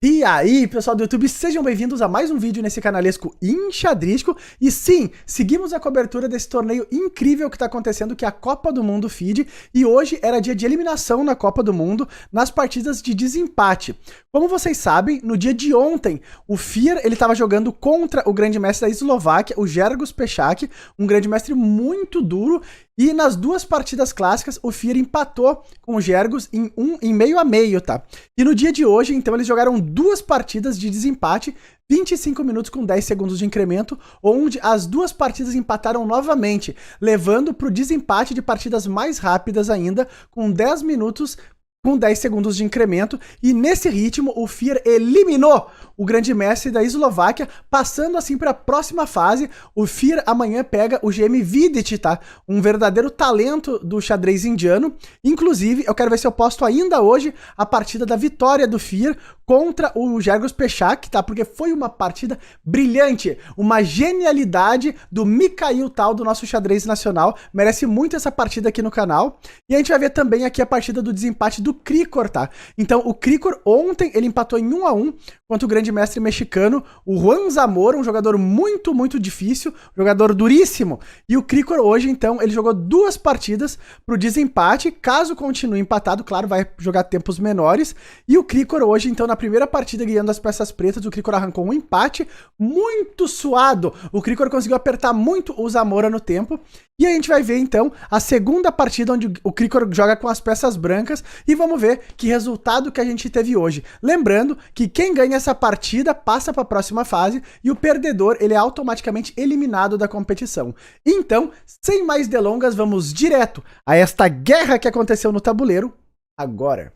E aí, pessoal do YouTube, sejam bem-vindos a mais um vídeo nesse canalesco enxadrístico. E sim, seguimos a cobertura desse torneio incrível que está acontecendo, que é a Copa do Mundo Feed. E hoje era dia de eliminação na Copa do Mundo, nas partidas de desempate. Como vocês sabem, no dia de ontem, o Fear ele estava jogando contra o grande mestre da Eslováquia, o Grzegorz Peszak, um grande mestre muito duro. E nas duas partidas clássicas, o Fear empatou com o Grzegorz em meio a meio, tá? E no dia de hoje, então, eles jogaram duas partidas de desempate, 25 minutos com 10 segundos de incremento, onde as duas partidas empataram novamente, levando para o desempate de partidas mais rápidas ainda, com 10 minutos com 10 segundos de incremento, e nesse ritmo o Fear eliminou o grande mestre da Eslováquia, passando assim para a próxima fase. O Fear amanhã pega o GM Vidit, tá? Um verdadeiro talento do xadrez indiano. Inclusive, eu quero ver se eu posto ainda hoje a partida da vitória do Fear contra o Grzegorz Peszak, tá? Porque foi uma partida brilhante, uma genialidade do Mikhail Tal, do nosso xadrez nacional. Merece muito essa partida aqui no canal. E a gente vai ver também aqui a partida do desempate do Krikor, tá? Então, o Krikor ontem, ele empatou em 1-1 contra o grande mestre mexicano, o Juan Zamora, um jogador muito difícil, jogador duríssimo. E o Krikor hoje, então, ele jogou duas partidas pro desempate. Caso continue empatado, claro, vai jogar tempos menores. E o Krikor hoje, então, na primeira partida guiando as peças pretas, o Krikor arrancou um empate muito suado. O Krikor conseguiu apertar muito o Zamora no tempo. E a gente vai ver, então, a segunda partida onde o Krikor joga com as peças brancas e vamos ver que resultado que a gente teve hoje. Lembrando que quem ganha essa partida passa para a próxima fase e o perdedor, ele é automaticamente eliminado da competição. Então, sem mais delongas, vamos direto a esta guerra que aconteceu no tabuleiro agora.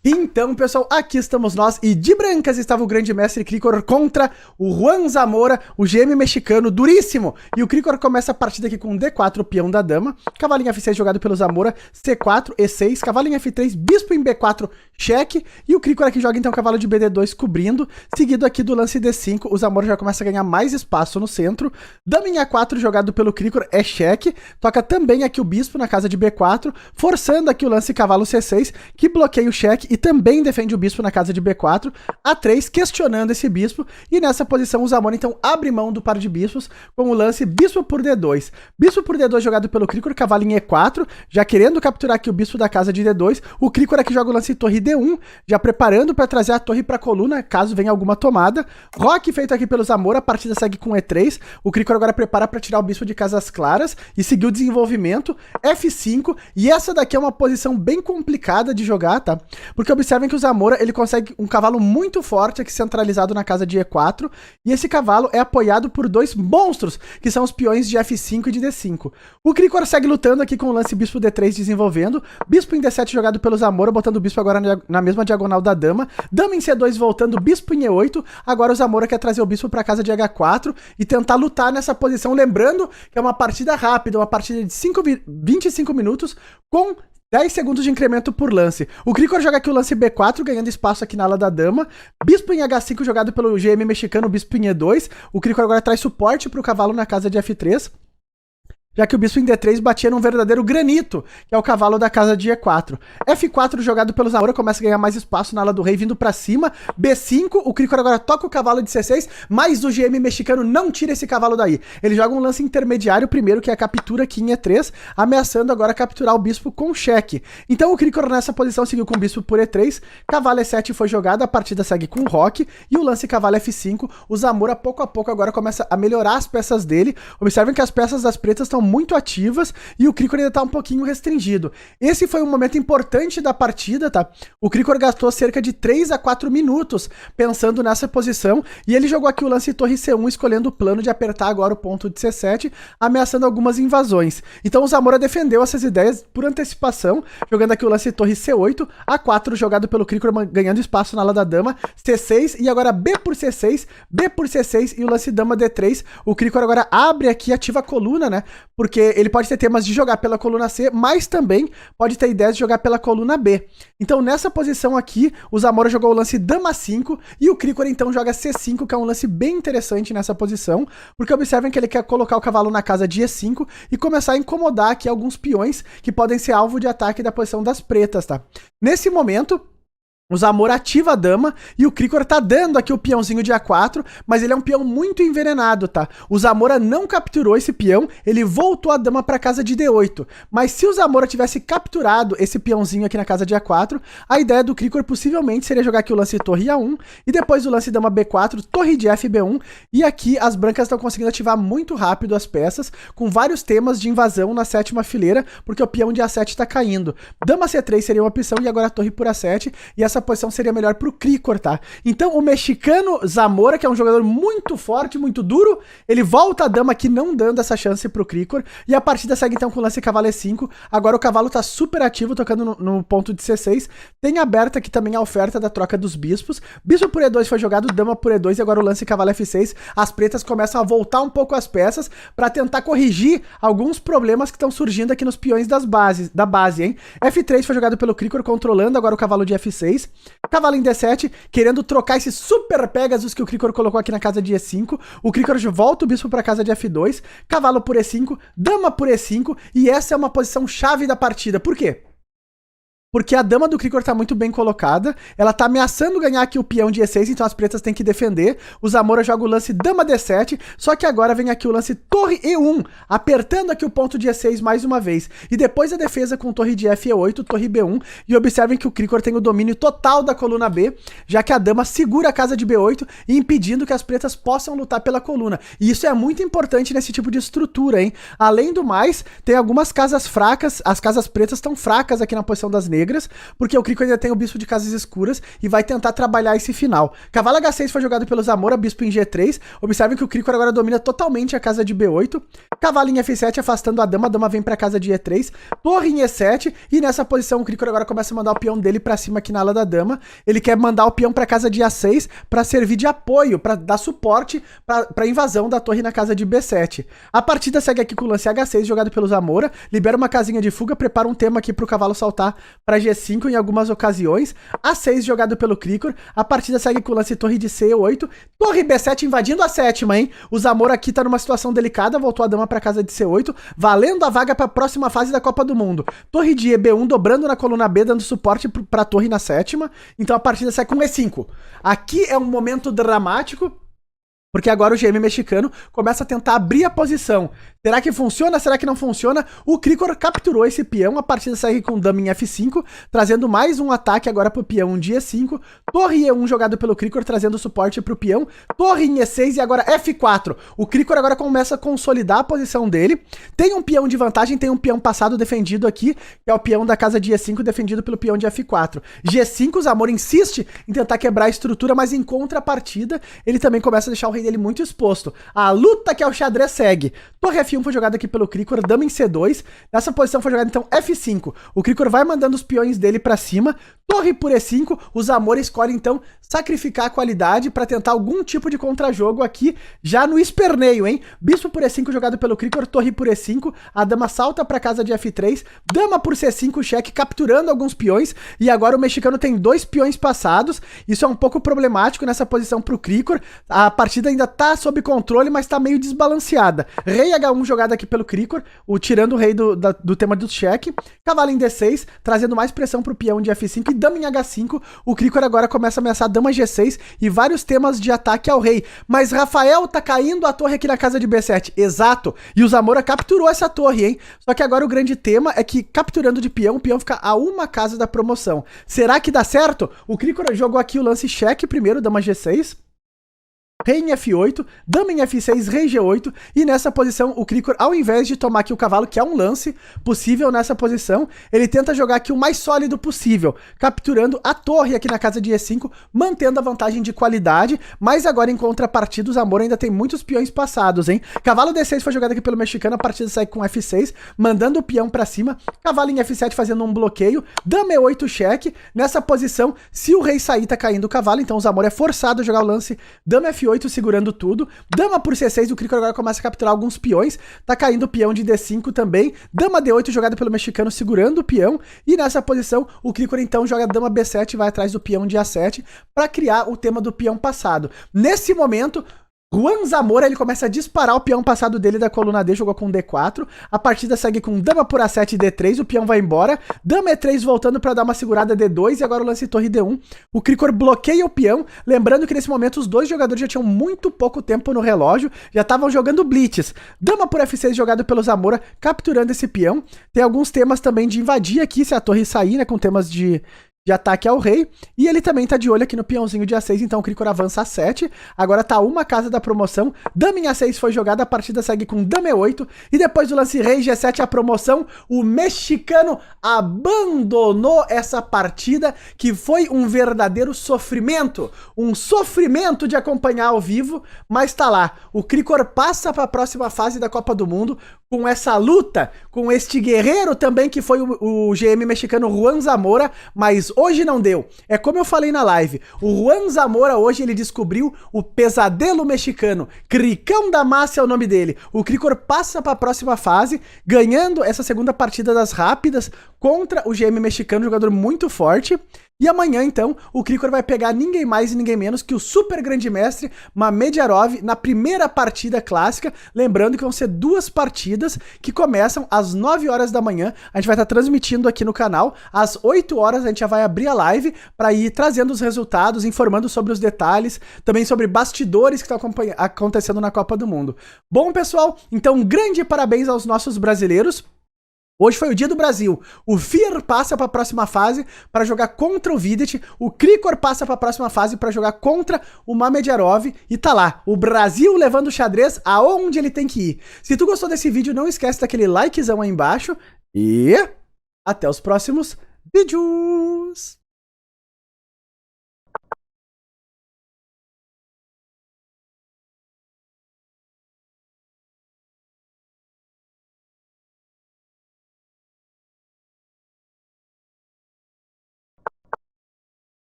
Então, pessoal, aqui estamos nós, e de brancas estava o grande mestre Krikor contra o Juan Zamora, o GM mexicano duríssimo. E o Krikor começa a partida aqui com D4, o peão da dama, cavalinho F6 jogado pelo Zamora, C4, E6, cavalinho F3, bispo em B4, cheque, e o Krikor aqui joga então cavalo de BD2 cobrindo, seguido aqui do lance D5, o Zamora já começa a ganhar mais espaço no centro, dama em A4 jogado pelo Krikor é cheque, toca também aqui o bispo na casa de B4, forçando aqui o lance cavalo C6, que bloqueia o cheque, e também defende o bispo na casa de B4, A3, questionando esse bispo, e nessa posição o Zamora então abre mão do par de bispos com o lance bispo por D2. Bispo por D2 jogado pelo Krikor, cavalo em E4, já querendo capturar aqui o bispo da casa de D2, o Krikor aqui joga o lance torre D1, já preparando para trazer a torre para a coluna, caso venha alguma tomada. Roque feito aqui pelo Zamora, a partida segue com E3, o Krikor agora prepara para tirar o bispo de casas claras e seguir o desenvolvimento, F5, e essa daqui é uma posição bem complicada de jogar, tá? Porque observem que o Zamora, ele consegue um cavalo muito forte aqui centralizado na casa de E4, e esse cavalo é apoiado por dois monstros, que são os peões de F5 e de D5. O Krikor segue lutando aqui com o lance bispo D3 desenvolvendo, bispo em D7 jogado pelo Zamora, botando o bispo agora na mesma diagonal da dama, dama em C2 voltando, bispo em E8, agora o Zamora quer trazer o bispo para casa de H4 e tentar lutar nessa posição, lembrando que é uma partida rápida, uma partida de 25 minutos com 10 segundos de incremento por lance. O Krikor joga aqui o lance B4, ganhando espaço aqui na ala da dama. Bispo em H5 jogado pelo GM mexicano, bispo em E2. O Krikor agora traz suporte para o cavalo na casa de F3. Já que o bispo em D3 batia num verdadeiro granito, que é o cavalo da casa de E4. F4 jogado pelo Zamora, começa a ganhar mais espaço na ala do rei, vindo pra cima. B5, o Krikor agora toca o cavalo de C6, mas o GM mexicano não tira esse cavalo daí. Ele joga um lance intermediário primeiro, que é a captura aqui em E3, ameaçando agora capturar o bispo com cheque. Então o Krikor nessa posição seguiu com o bispo por E3, cavalo E7 foi jogado, a partida segue com o roque, e o lance cavalo F5, o Zamora pouco a pouco agora começa a melhorar as peças dele. Observem que as peças das pretas estão muito ativas e o Krikor ainda tá um pouquinho restringido. Esse foi um momento importante da partida, tá? O Krikor gastou cerca de 3 a 4 minutos pensando nessa posição e ele jogou aqui o lance torre C1, escolhendo o plano de apertar agora o ponto de C7, ameaçando algumas invasões. Então o Zamora defendeu essas ideias por antecipação, jogando aqui o lance torre C8, A4 jogado pelo Krikor, ganhando espaço na ala da dama, C6 e agora B por C6 e o lance dama D3. O Krikor agora abre aqui, ativa a coluna, né? Porque ele pode ter temas de jogar pela coluna C, mas também pode ter ideias de jogar pela coluna B. Então nessa posição aqui, o Zamora jogou o lance dama 5 e o Krikor então joga C5, que é um lance bem interessante nessa posição, porque observem que ele quer colocar o cavalo na casa de E5 e começar a incomodar aqui alguns peões que podem ser alvo de ataque da posição das pretas, tá? Nesse momento, O Zamora ativa a dama e o Krikor tá dando aqui o peãozinho de A4, mas ele é um peão muito envenenado, tá? O Zamora não capturou esse peão, ele voltou a dama pra casa de D8. Mas se o Zamora tivesse capturado esse peãozinho aqui na casa de A4, a ideia do Krikor possivelmente seria jogar aqui o lance torre A1 e depois o lance dama B4, torre de FB1, e aqui as brancas estão conseguindo ativar muito rápido as peças, com vários temas de invasão na sétima fileira, porque o peão de A7 tá caindo. Dama C3 seria uma opção e agora a torre por A7, e essa posição seria melhor pro Krikor, tá? Então o mexicano Zamora, que é um jogador muito forte, muito duro, ele volta a dama aqui não dando essa chance pro Krikor, e a partida segue então com o lance cavalo E5, agora o cavalo tá super ativo, tocando no ponto de C6, tem aberta aqui também a oferta da troca dos bispos, bispo por E2 foi jogado, dama por E2 e agora o lance cavalo F6, as pretas começam a voltar um pouco as peças pra tentar corrigir alguns problemas que estão surgindo aqui nos peões da base, hein? F3 foi jogado pelo Krikor, controlando agora o cavalo de F6, cavalo em D7, querendo trocar esse super Pegasus que o Krikor colocou aqui na casa de E5, o Krikor volta o bispo pra casa de F2, cavalo por E5, dama por E5, e essa é uma posição chave da partida. Por quê? Porque a dama do Krikor tá muito bem colocada, ela tá ameaçando ganhar aqui o peão de E6, então as pretas têm que defender, o Zamora joga o lance dama D7, só que agora vem aqui o lance torre E1, apertando aqui o ponto de E6 mais uma vez, e depois a defesa com torre de F E8, torre B1, e observem que o Krikor tem o domínio total da coluna B, já que a dama segura a casa de B8 e impedindo que as pretas possam lutar pela coluna, e isso é muito importante nesse tipo de estrutura, hein? Além do mais, tem algumas casas fracas, as casas pretas estão fracas aqui na posição das negras, porque o Krikor ainda tem o bispo de casas escuras e vai tentar trabalhar esse final. Cavalo H6 foi jogado pelo Zamora, bispo em G3. Observem que o Krikor agora domina totalmente a casa de B8. Cavalo em F7 afastando a dama vem pra casa de E3. Torre em E7 e nessa posição o Krikor agora começa a mandar o peão dele pra cima aqui na ala da dama. Ele quer mandar o peão pra casa de A6 pra servir de apoio, pra dar suporte pra invasão da torre na casa de B7. A partida segue aqui com o lance H6 jogado pelo Zamora. Libera uma casinha de fuga, prepara um tema aqui pro cavalo saltar para G5 em algumas ocasiões, A6 jogado pelo Krikor, a partida segue com o lance torre de C8, torre B7 invadindo a sétima, hein? O Zamora aqui tá numa situação delicada, voltou a dama para casa de C8, valendo a vaga para a próxima fase da Copa do Mundo. Torre de EB1 dobrando na coluna B, dando suporte para a torre na sétima, então a partida segue com E5. Aqui é um momento dramático, porque agora o GM mexicano começa a tentar abrir a posição. Será que funciona? Será que não funciona? O Krikor capturou esse peão, a partida segue com dama em F5, trazendo mais um ataque agora pro peão de E5, torre E1 jogado pelo Krikor, trazendo suporte pro peão, torre em E6 e agora F4. O Krikor agora começa a consolidar a posição dele, tem um peão de vantagem, tem um peão passado defendido aqui, que é o peão da casa de E5 defendido pelo peão de F4. G5, o Zamora insiste em tentar quebrar a estrutura, mas em contrapartida, ele também começa a deixar o rei dele muito exposto. A luta que é o xadrez segue. Torre F1 foi jogada aqui pelo Krikor, dama em C2. Nessa posição foi jogada então F5. O Krikor vai mandando os peões dele pra cima. Torre por E5, o Zamora escolhe então sacrificar a qualidade para tentar algum tipo de contrajogo aqui, já no esperneio, hein? Bispo por E5 jogado pelo Krikor, torre por E5, a dama salta para casa de F3, dama por C5, cheque, capturando alguns peões, e agora o mexicano tem 2 peões passados, isso é um pouco problemático nessa posição pro Krikor, a partida ainda tá sob controle, mas tá meio desbalanceada. Rei H1 jogado aqui pelo Krikor, tirando o rei do tema do cheque, cavalo em D6, trazendo mais pressão pro peão de F5 e dama em H5, o Krikor agora começa a ameaçar dama G6 e vários temas de ataque ao rei. Mas Rafael tá caindo a torre aqui na casa de B7. Exato. E o Zamora capturou essa torre, hein? Só que agora o grande tema é que capturando de peão, o peão fica a uma casa da promoção. Será que dá certo? O Krikor jogou aqui o lance cheque primeiro, dama G6. Rei em F8, dama em F6, rei G8, e nessa posição o Krikor, ao invés de tomar aqui o cavalo, que é um lance possível nessa posição, ele tenta jogar aqui o mais sólido possível, capturando a torre aqui na casa de E5, mantendo a vantagem de qualidade, mas agora em contrapartida o Zamora ainda tem muitos peões passados, hein? Cavalo D6 foi jogado aqui pelo mexicano, a partida sai com F6, mandando o peão pra cima, cavalo em F7 fazendo um bloqueio, dama E8 cheque, nessa posição, se o rei sair tá caindo o cavalo, então o Zamora é forçado a jogar o lance dama F8, segurando tudo, dama por C6, o Krikor agora começa a capturar alguns peões, tá caindo o peão de D5 também, dama D8 jogada pelo mexicano segurando o peão, e nessa posição o Krikor então joga dama B7 e vai atrás do peão de A7 para criar o tema do peão passado. Nesse momento, Juan Zamora, ele começa a disparar o peão passado dele da coluna D, jogou com D4. A partida segue com dama por A7 e D3, o peão vai embora. Dama E3 voltando pra dar uma segurada D2 e agora o lance torre D1. O Krikor bloqueia o peão, lembrando que nesse momento os dois jogadores já tinham muito pouco tempo no relógio, já estavam jogando blitz. Dama por F6 jogado pelo Zamora, capturando esse peão. Tem alguns temas também de invadir aqui, se a torre sair, né, com temas de ataque ao rei, e ele também tá de olho aqui no peãozinho de A6, então o Krikor avança a 7, agora tá uma casa da promoção, dama em A6 foi jogada, a partida segue com dama E8, e depois do lance rei G7 a promoção, o mexicano abandonou essa partida, que foi um verdadeiro sofrimento, um sofrimento de acompanhar ao vivo, mas tá lá, o Krikor passa para a próxima fase da Copa do Mundo, com essa luta, com este guerreiro também que foi o GM mexicano Juan Zamora, mas hoje não deu. É como eu falei na live, o Juan Zamora hoje ele descobriu o pesadelo mexicano, Cricão da Massa é o nome dele. O Krikor passa para a próxima fase, ganhando essa segunda partida das rápidas contra o GM mexicano, jogador muito forte. E amanhã, então, o Krikor vai pegar ninguém mais e ninguém menos que o super grande mestre Mamedyarov na primeira partida clássica. Lembrando que vão ser 2 partidas que começam às 9 horas da manhã. A gente vai estar transmitindo aqui no canal. Às 8 horas a gente já vai abrir a live para ir trazendo os resultados, informando sobre os detalhes, também sobre bastidores que estão acontecendo na Copa do Mundo. Bom, pessoal, então um grande parabéns aos nossos brasileiros. Hoje foi o dia do Brasil. O Fier passa para a próxima fase para jogar contra o Vidit. O Krikor passa para a próxima fase para jogar contra o Mamedyarov. E tá lá, o Brasil levando o xadrez aonde ele tem que ir. Se tu gostou desse vídeo, não esquece daquele likezão aí embaixo. E até os próximos vídeos.